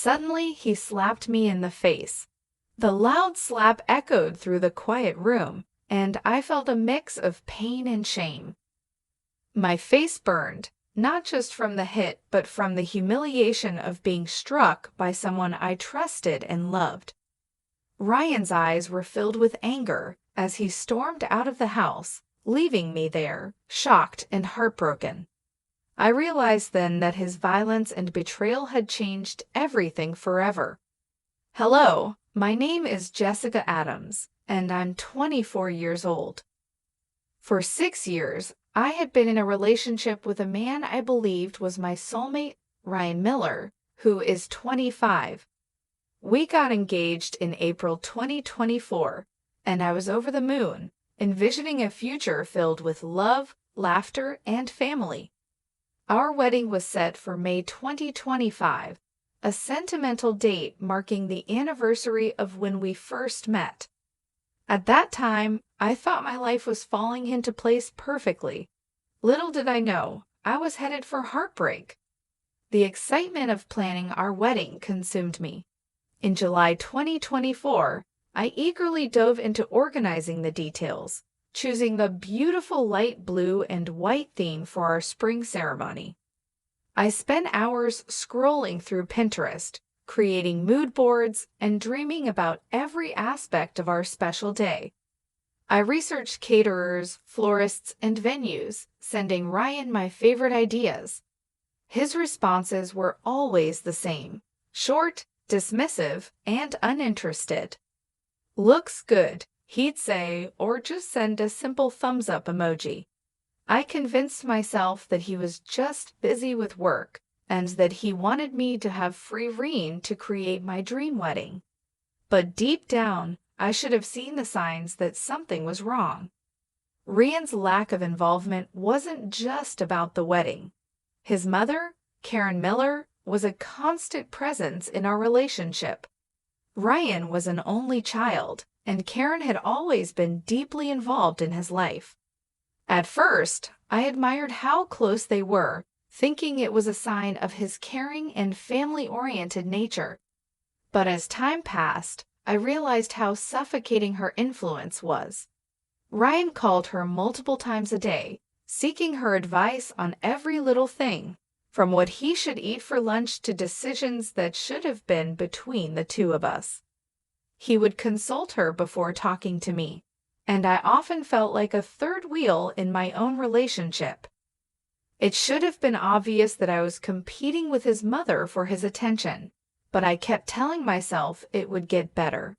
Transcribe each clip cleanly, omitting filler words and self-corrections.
Suddenly, he slapped me in the face. The loud slap echoed through the quiet room, and I felt a mix of pain and shame. My face burned, not just from the hit, but from the humiliation of being struck by someone I trusted and loved. Ryan's eyes were filled with anger as he stormed out of the house, leaving me there, shocked and heartbroken. I realized then that his violence and betrayal had changed everything forever. Hello, my name is Jessica Adams, and I'm 24 years old. For 6 years, I had been in a relationship with a man I believed was my soulmate, Ryan Miller, who is 25. We got engaged in April 2024, and I was over the moon, envisioning a future filled with love, laughter, and family. Our wedding was set for May 2025, a sentimental date marking the anniversary of when we first met. At that time, I thought my life was falling into place perfectly. Little did I know, I was headed for heartbreak. The excitement of planning our wedding consumed me. In July 2024, I eagerly dove into organizing the details, choosing the beautiful light blue and white theme for our spring ceremony. I spent hours scrolling through Pinterest, creating mood boards, and dreaming about every aspect of our special day. I researched caterers, florists, and venues, sending Ryan my favorite ideas. His responses were always the same: short, dismissive, and uninterested. "Looks good," he'd say, or just send a simple thumbs-up emoji. I convinced myself that he was just busy with work, and that he wanted me to have free rein to create my dream wedding. But deep down, I should have seen the signs that something was wrong. Ryan's lack of involvement wasn't just about the wedding. His mother, Karen Miller, was a constant presence in our relationship. Ryan was an only child, and Karen had always been deeply involved in his life. At first, I admired how close they were, thinking it was a sign of his caring and family-oriented nature. But as time passed, I realized how suffocating her influence was. Ryan called her multiple times a day, seeking her advice on every little thing, from what he should eat for lunch to decisions that should have been between the two of us. He would consult her before talking to me, and I often felt like a third wheel in my own relationship. It should have been obvious that I was competing with his mother for his attention, but I kept telling myself it would get better.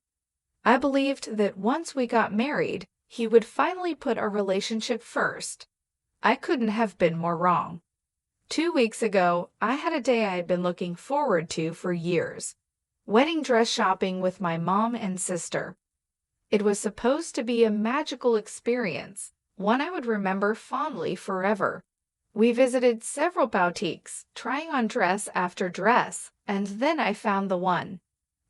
I believed that once we got married, he would finally put our relationship first. I couldn't have been more wrong. 2 weeks ago, I had a day I had been looking forward to for years: wedding dress shopping with my mom and sister. It was supposed to be a magical experience, one I would remember fondly forever. We visited several boutiques, trying on dress after dress, and then I found the one.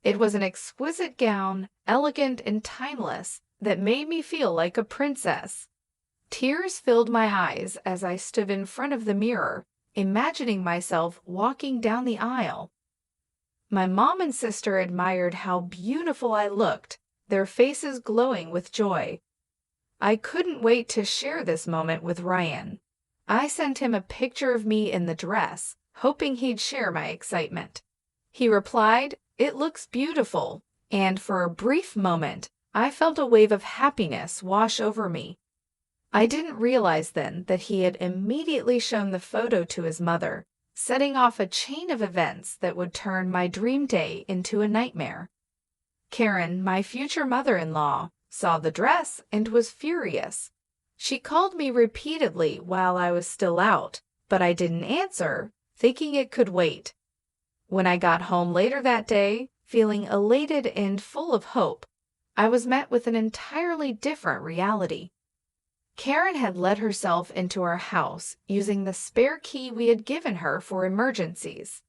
It was an exquisite gown, elegant and timeless, that made me feel like a princess. Tears filled my eyes as I stood in front of the mirror, imagining myself walking down the aisle. My mom and sister admired how beautiful I looked, their faces glowing with joy. I couldn't wait to share this moment with Ryan. I sent him a picture of me in the dress, hoping he'd share my excitement. He replied, "It looks beautiful," and for a brief moment, I felt a wave of happiness wash over me. I didn't realize then that he had immediately shown the photo to his mother, setting off a chain of events that would turn my dream day into a nightmare. Karen, my future mother-in-law, saw the dress and was furious. She called me repeatedly while I was still out, but I didn't answer, thinking it could wait. When I got home later that day, feeling elated and full of hope, I was met with an entirely different reality. Karen had let herself into our house using the spare key we had given her for emergencies.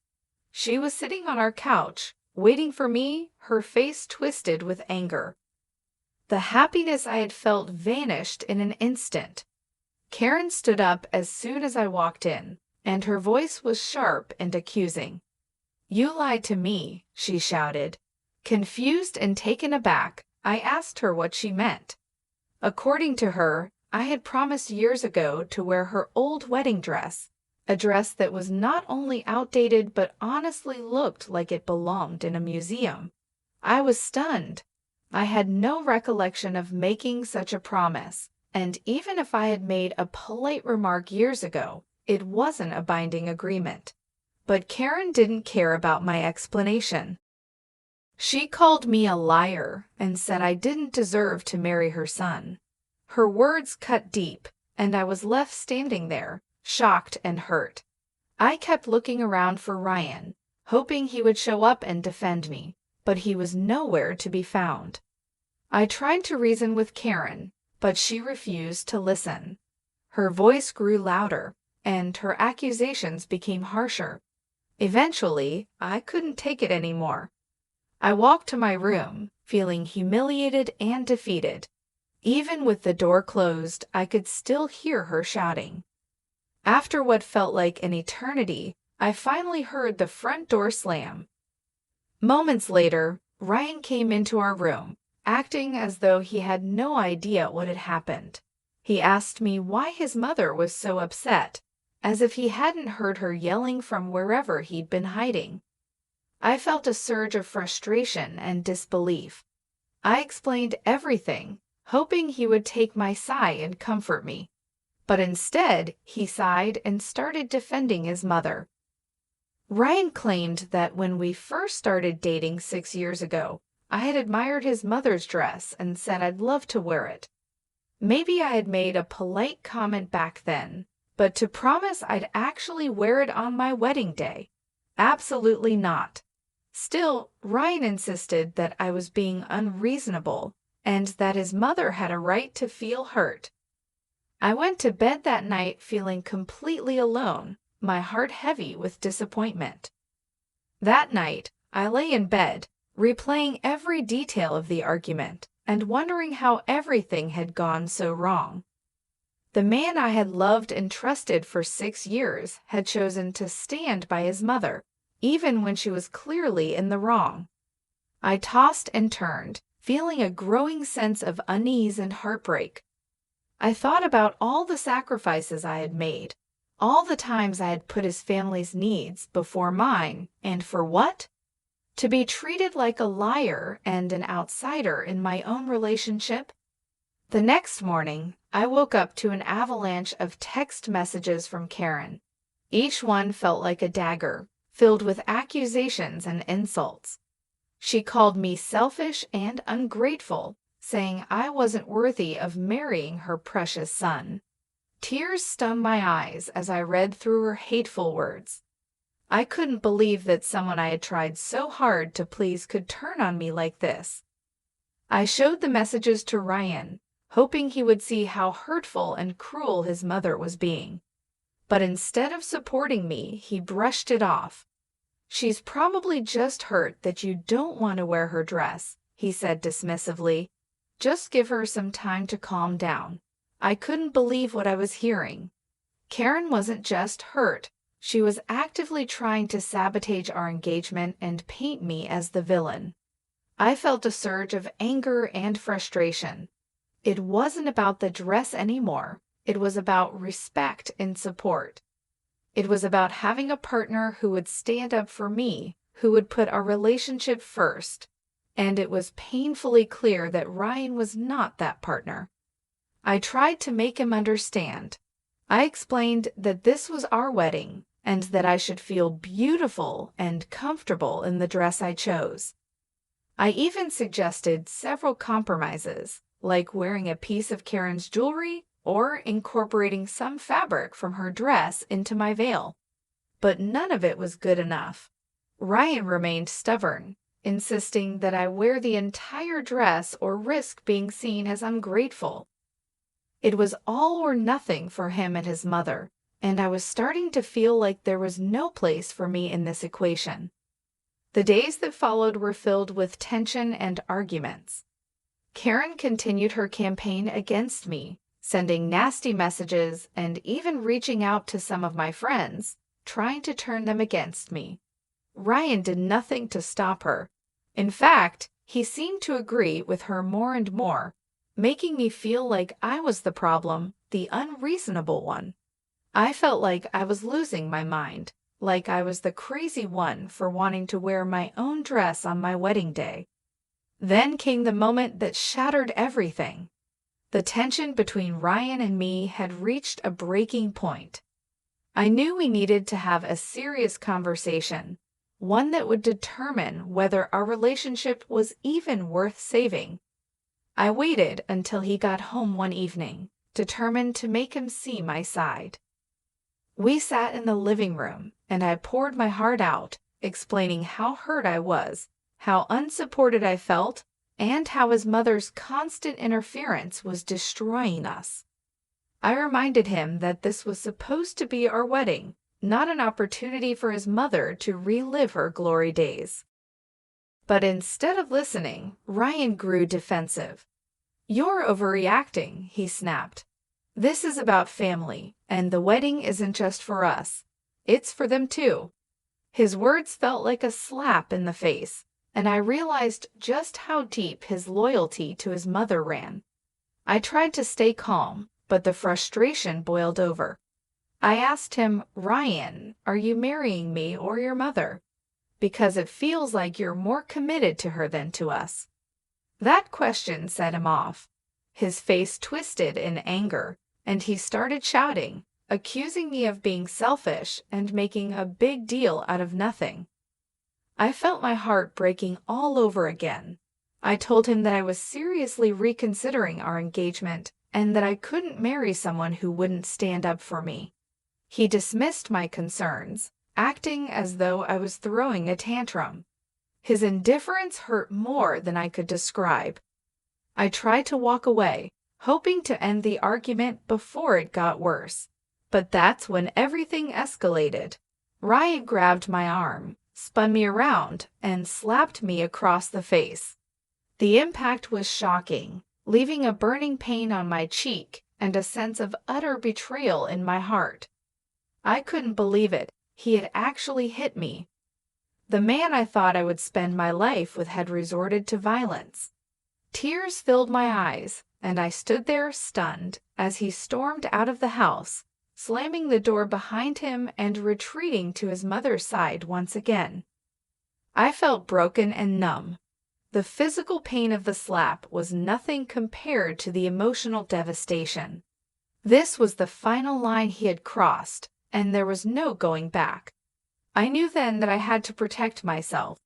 She was sitting on our couch, waiting for me, her face twisted with anger. The happiness I had felt vanished in an instant. Karen stood up as soon as I walked in, and her voice was sharp and accusing. "You lied to me," she shouted. Confused and taken aback, I asked her what she meant. According to her, I had promised years ago to wear her old wedding dress, a dress that was not only outdated but honestly looked like it belonged in a museum. I was stunned. I had no recollection of making such a promise, and even if I had made a polite remark years ago, it wasn't a binding agreement. But Karen didn't care about my explanation. She called me a liar and said I didn't deserve to marry her son. Her words cut deep, and I was left standing there, shocked and hurt. I kept looking around for Ryan, hoping he would show up and defend me, but he was nowhere to be found. I tried to reason with Karen, but she refused to listen. Her voice grew louder, and her accusations became harsher. Eventually, I couldn't take it anymore. I walked to my room, feeling humiliated and defeated. Even with the door closed, I could still hear her shouting. After what felt like an eternity, I finally heard the front door slam. Moments later, Ryan came into our room, acting as though he had no idea what had happened. He asked me why his mother was so upset, as if he hadn't heard her yelling from wherever he'd been hiding. I felt a surge of frustration and disbelief. I explained everything, hoping he would take my side and comfort me. But instead, he sighed and started defending his mother. Ryan claimed that when we first started dating 6 years ago, I had admired his mother's dress and said I'd love to wear it. Maybe I had made a polite comment back then, but to promise I'd actually wear it on my wedding day? Absolutely not. Still, Ryan insisted that I was being unreasonable and that his mother had a right to feel hurt. I went to bed that night feeling completely alone, my heart heavy with disappointment. That night, I lay in bed, replaying every detail of the argument and wondering how everything had gone so wrong. The man I had loved and trusted for 6 years had chosen to stand by his mother, even when she was clearly in the wrong. I tossed and turned, feeling a growing sense of unease and heartbreak. I thought about all the sacrifices I had made, all the times I had put his family's needs before mine, and for what? To be treated like a liar and an outsider in my own relationship? The next morning, I woke up to an avalanche of text messages from Karen. Each one felt like a dagger, filled with accusations and insults. She called me selfish and ungrateful, saying I wasn't worthy of marrying her precious son. Tears stung my eyes as I read through her hateful words. I couldn't believe that someone I had tried so hard to please could turn on me like this. I showed the messages to Ryan, hoping he would see how hurtful and cruel his mother was being. But instead of supporting me, he brushed it off. "She's probably just hurt that you don't want to wear her dress," he said dismissively. "Just give her some time to calm down." I couldn't believe what I was hearing. Karen wasn't just hurt. She was actively trying to sabotage our engagement and paint me as the villain. I felt a surge of anger and frustration. It wasn't about the dress anymore. It was about respect and support. It was about having a partner who would stand up for me, who would put our relationship first. And it was painfully clear that Ryan was not that partner. I tried to make him understand. I explained that this was our wedding and that I should feel beautiful and comfortable in the dress I chose. I even suggested several compromises, like wearing a piece of Karen's jewelry or incorporating some fabric from her dress into my veil. But none of it was good enough. Ryan remained stubborn, insisting that I wear the entire dress or risk being seen as ungrateful. It was all or nothing for him and his mother, and I was starting to feel like there was no place for me in this equation. The days that followed were filled with tension and arguments. Karen continued her campaign against me, sending nasty messages and even reaching out to some of my friends, trying to turn them against me. Ryan did nothing to stop her. In fact, he seemed to agree with her more and more, making me feel like I was the problem, the unreasonable one. I felt like I was losing my mind, like I was the crazy one for wanting to wear my own dress on my wedding day. Then came the moment that shattered everything. The tension between Ryan and me had reached a breaking point. I knew we needed to have a serious conversation, one that would determine whether our relationship was even worth saving. I waited until he got home one evening, determined to make him see my side. We sat in the living room, and I poured my heart out, explaining how hurt I was, how unsupported I felt, and how his mother's constant interference was destroying us. I reminded him that this was supposed to be our wedding, not an opportunity for his mother to relive her glory days. But instead of listening, Ryan grew defensive. "You're overreacting," he snapped. "This is about family, and the wedding isn't just for us. It's for them too." His words felt like a slap in the face, and I realized just how deep his loyalty to his mother ran. I tried to stay calm, but the frustration boiled over. I asked him, "Ryan, are you marrying me or your mother? Because it feels like you're more committed to her than to us." That question set him off. His face twisted in anger, and he started shouting, accusing me of being selfish and making a big deal out of nothing. I felt my heart breaking all over again. I told him that I was seriously reconsidering our engagement and that I couldn't marry someone who wouldn't stand up for me. He dismissed my concerns, acting as though I was throwing a tantrum. His indifference hurt more than I could describe. I tried to walk away, hoping to end the argument before it got worse. But that's when everything escalated. Ryan grabbed my arm, spun me around, and slapped me across the face. The impact was shocking, leaving a burning pain on my cheek and a sense of utter betrayal in my heart. I couldn't believe it. He had actually hit me. The man I thought I would spend my life with had resorted to violence. Tears filled my eyes, and I stood there stunned as he stormed out of the house, slamming the door behind him and retreating to his mother's side once again. I felt broken and numb. The physical pain of the slap was nothing compared to the emotional devastation. This was the final line he had crossed, and there was no going back. I knew then that I had to protect myself.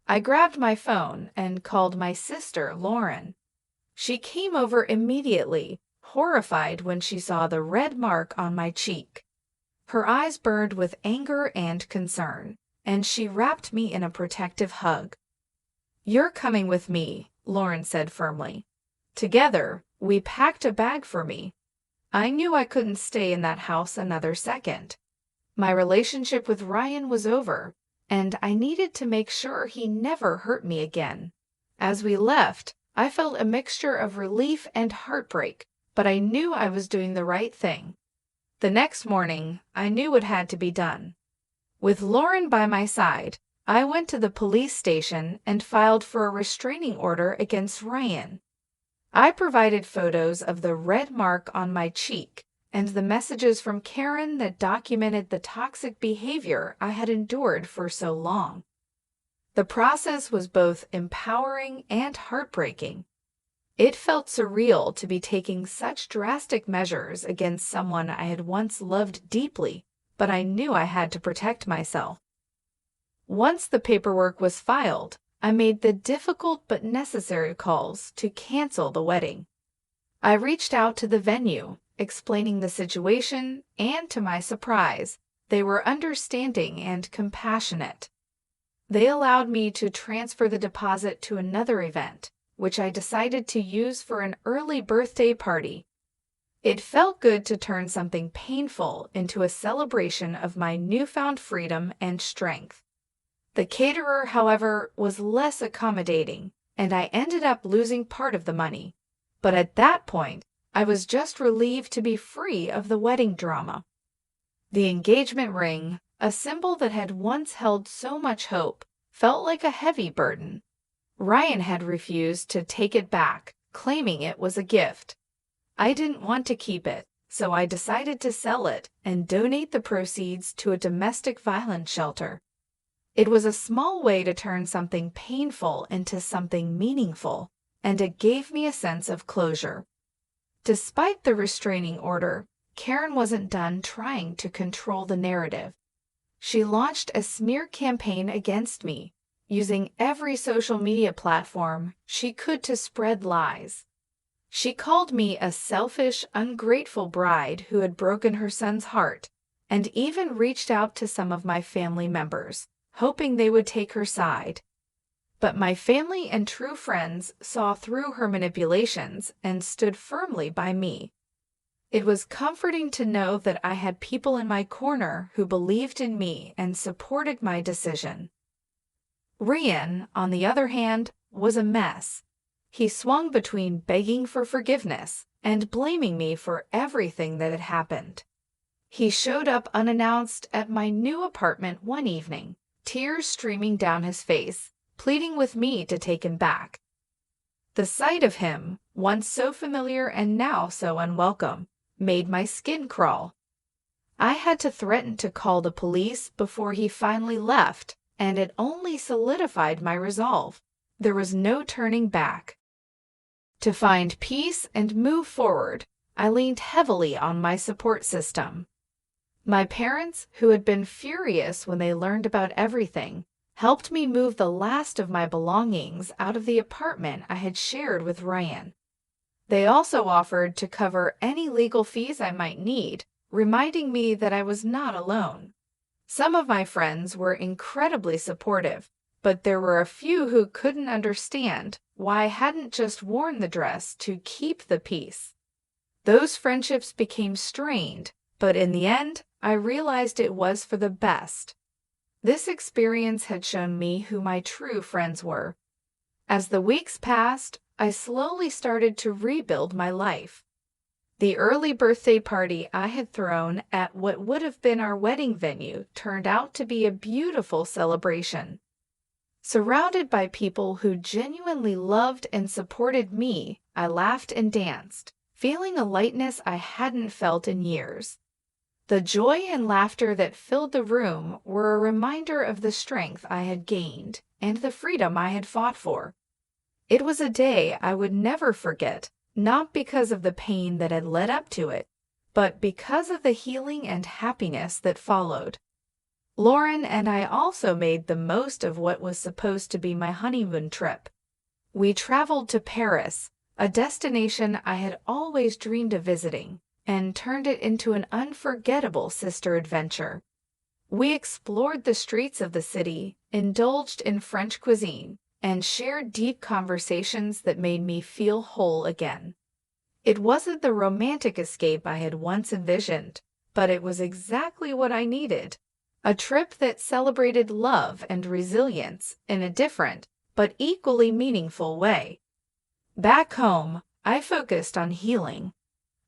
I grabbed my phone and called my sister, Lauren. She came over immediately, horrified when she saw the red mark on my cheek. Her eyes burned with anger and concern, and she wrapped me in a protective hug. "You're coming with me," Lauren said firmly. Together, we packed a bag for me. I knew I couldn't stay in that house another second. My relationship with Ryan was over, and I needed to make sure he never hurt me again. As we left, I felt a mixture of relief and heartbreak, but I knew I was doing the right thing. The next morning, I knew it had to be done. With Lauren by my side, I went to the police station and filed for a restraining order against Ryan. I provided photos of the red mark on my cheek and the messages from Karen that documented the toxic behavior I had endured for so long. The process was both empowering and heartbreaking. It felt surreal to be taking such drastic measures against someone I had once loved deeply, but I knew I had to protect myself. Once the paperwork was filed, I made the difficult but necessary calls to cancel the wedding. I reached out to the venue, explaining the situation, and to my surprise, they were understanding and compassionate. They allowed me to transfer the deposit to another event, which I decided to use for an early birthday party. It felt good to turn something painful into a celebration of my newfound freedom and strength. The caterer, however, was less accommodating, and I ended up losing part of the money. But at that point, I was just relieved to be free of the wedding drama. The engagement ring, A symbol that had once held so much hope felt like a heavy burden. Ryan had refused to take it back, claiming it was a gift. I didn't want to keep it, so I decided to sell it and donate the proceeds to a domestic violence shelter. It was a small way to turn something painful into something meaningful, and it gave me a sense of closure. Despite the restraining order, Karen wasn't done trying to control the narrative. She launched a smear campaign against me, using every social media platform she could to spread lies. She called me a selfish, ungrateful bride who had broken her son's heart, and even reached out to some of my family members, hoping they would take her side. But my family and true friends saw through her manipulations and stood firmly by me. It was comforting to know that I had people in my corner who believed in me and supported my decision. Ryan, on the other hand, was a mess. He swung between begging for forgiveness and blaming me for everything that had happened. He showed up unannounced at my new apartment one evening, tears streaming down his face, pleading with me to take him back. The sight of him, once so familiar and now so unwelcome, made my skin crawl. I had to threaten to call the police before he finally left, and it only solidified my resolve. There was no turning back. To find peace and move forward, I leaned heavily on my support system. My parents, who had been furious when they learned about everything, helped me move the last of my belongings out of the apartment I had shared with Ryan. They also offered to cover any legal fees I might need, reminding me that I was not alone. Some of my friends were incredibly supportive, but there were a few who couldn't understand why I hadn't just worn the dress to keep the peace. Those friendships became strained, but in the end, I realized it was for the best. This experience had shown me who my true friends were. As the weeks passed, I slowly started to rebuild my life. The early birthday party I had thrown at what would have been our wedding venue turned out to be a beautiful celebration. Surrounded by people who genuinely loved and supported me, I laughed and danced, feeling a lightness I hadn't felt in years. The joy and laughter that filled the room were a reminder of the strength I had gained and the freedom I had fought for. It was a day I would never forget, not because of the pain that had led up to it, but because of the healing and happiness that followed. Lauren and I also made the most of what was supposed to be my honeymoon trip. We traveled to Paris, a destination I had always dreamed of visiting, and turned it into an unforgettable sister adventure. We explored the streets of the city, indulged in French cuisine, and shared deep conversations that made me feel whole again. It wasn't the romantic escape I had once envisioned, but it was exactly what I needed. A trip that celebrated love and resilience in a different, but equally meaningful way. Back home, I focused on healing.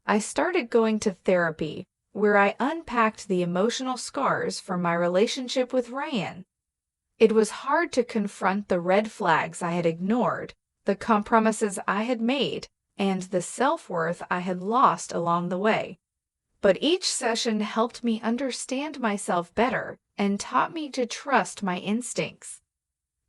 I started going to therapy, where I unpacked the emotional scars from my relationship with Ryan. It was hard to confront the red flags I had ignored, the compromises I had made, and the self-worth I had lost along the way. But each session helped me understand myself better and taught me to trust my instincts.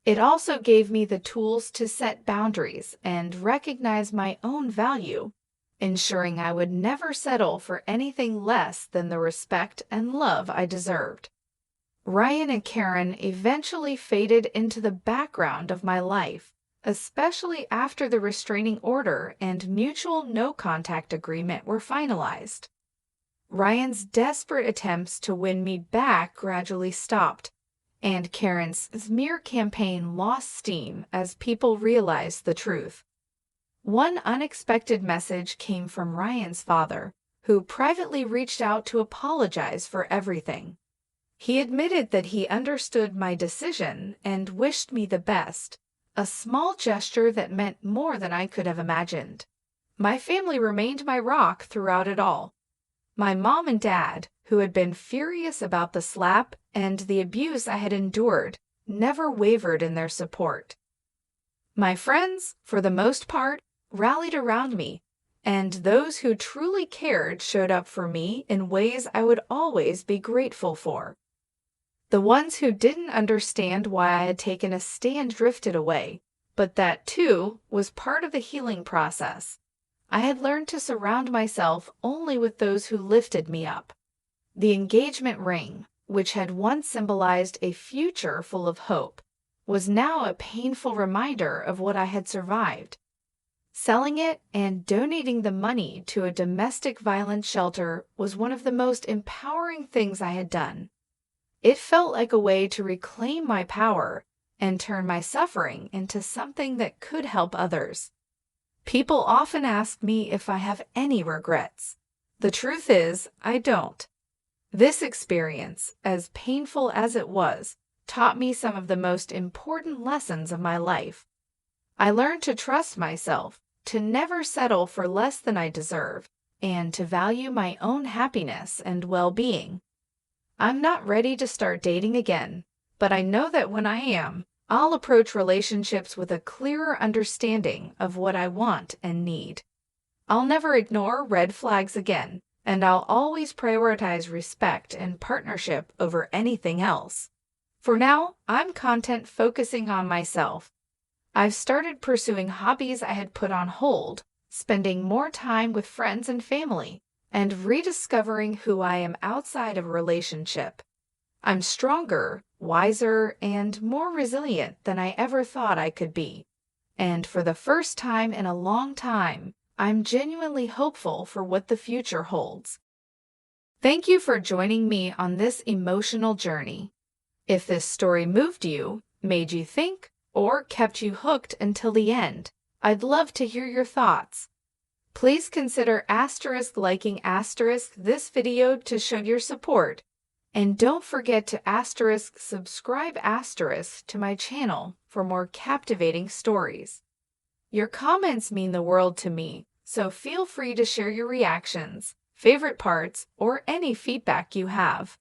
It also gave me the tools to set boundaries and recognize my own value, ensuring I would never settle for anything less than the respect and love I deserved. Ryan and Karen eventually faded into the background of my life, especially after the restraining order and mutual no-contact agreement were finalized. Ryan's desperate attempts to win me back gradually stopped, and Karen's smear campaign lost steam as people realized the truth. One unexpected message came from Ryan's father, who privately reached out to apologize for everything. He admitted that he understood my decision and wished me the best, a small gesture that meant more than I could have imagined. My family remained my rock throughout it all. My mom and dad, who had been furious about the slap and the abuse I had endured never wavered in their support. My friends, for the most part, rallied around me, and those who truly cared showed up for me in ways I would always be grateful for. The ones who didn't understand why I had taken a stand drifted away, but that, too, was part of the healing process. I had learned to surround myself only with those who lifted me up. The engagement ring, which had once symbolized a future full of hope, was now a painful reminder of what I had survived. Selling it and donating the money to a domestic violence shelter was one of the most empowering things I had done. It felt like a way to reclaim my power and turn my suffering into something that could help others. People often ask me if I have any regrets. The truth is, I don't. This experience, as painful as it was, taught me some of the most important lessons of my life. I learned to trust myself, to never settle for less than I deserve, and to value my own happiness and well-being. I'm not ready to start dating again, but I know that when I am, I'll approach relationships with a clearer understanding of what I want and need. I'll never ignore red flags again, and I'll always prioritize respect and partnership over anything else. For now, I'm content focusing on myself. I've started pursuing hobbies I had put on hold, spending more time with friends and family, and rediscovering who I am outside of a relationship. I'm stronger, wiser, and more resilient than I ever thought I could be. And for the first time in a long time, I'm genuinely hopeful for what the future holds. Thank you for joining me on this emotional journey. If this story moved you, made you think, or kept you hooked until the end, I'd love to hear your thoughts. Please consider liking this video to show your support. And don't forget to subscribe to my channel for more captivating stories. Your comments mean the world to me, so feel free to share your reactions, favorite parts, or any feedback you have.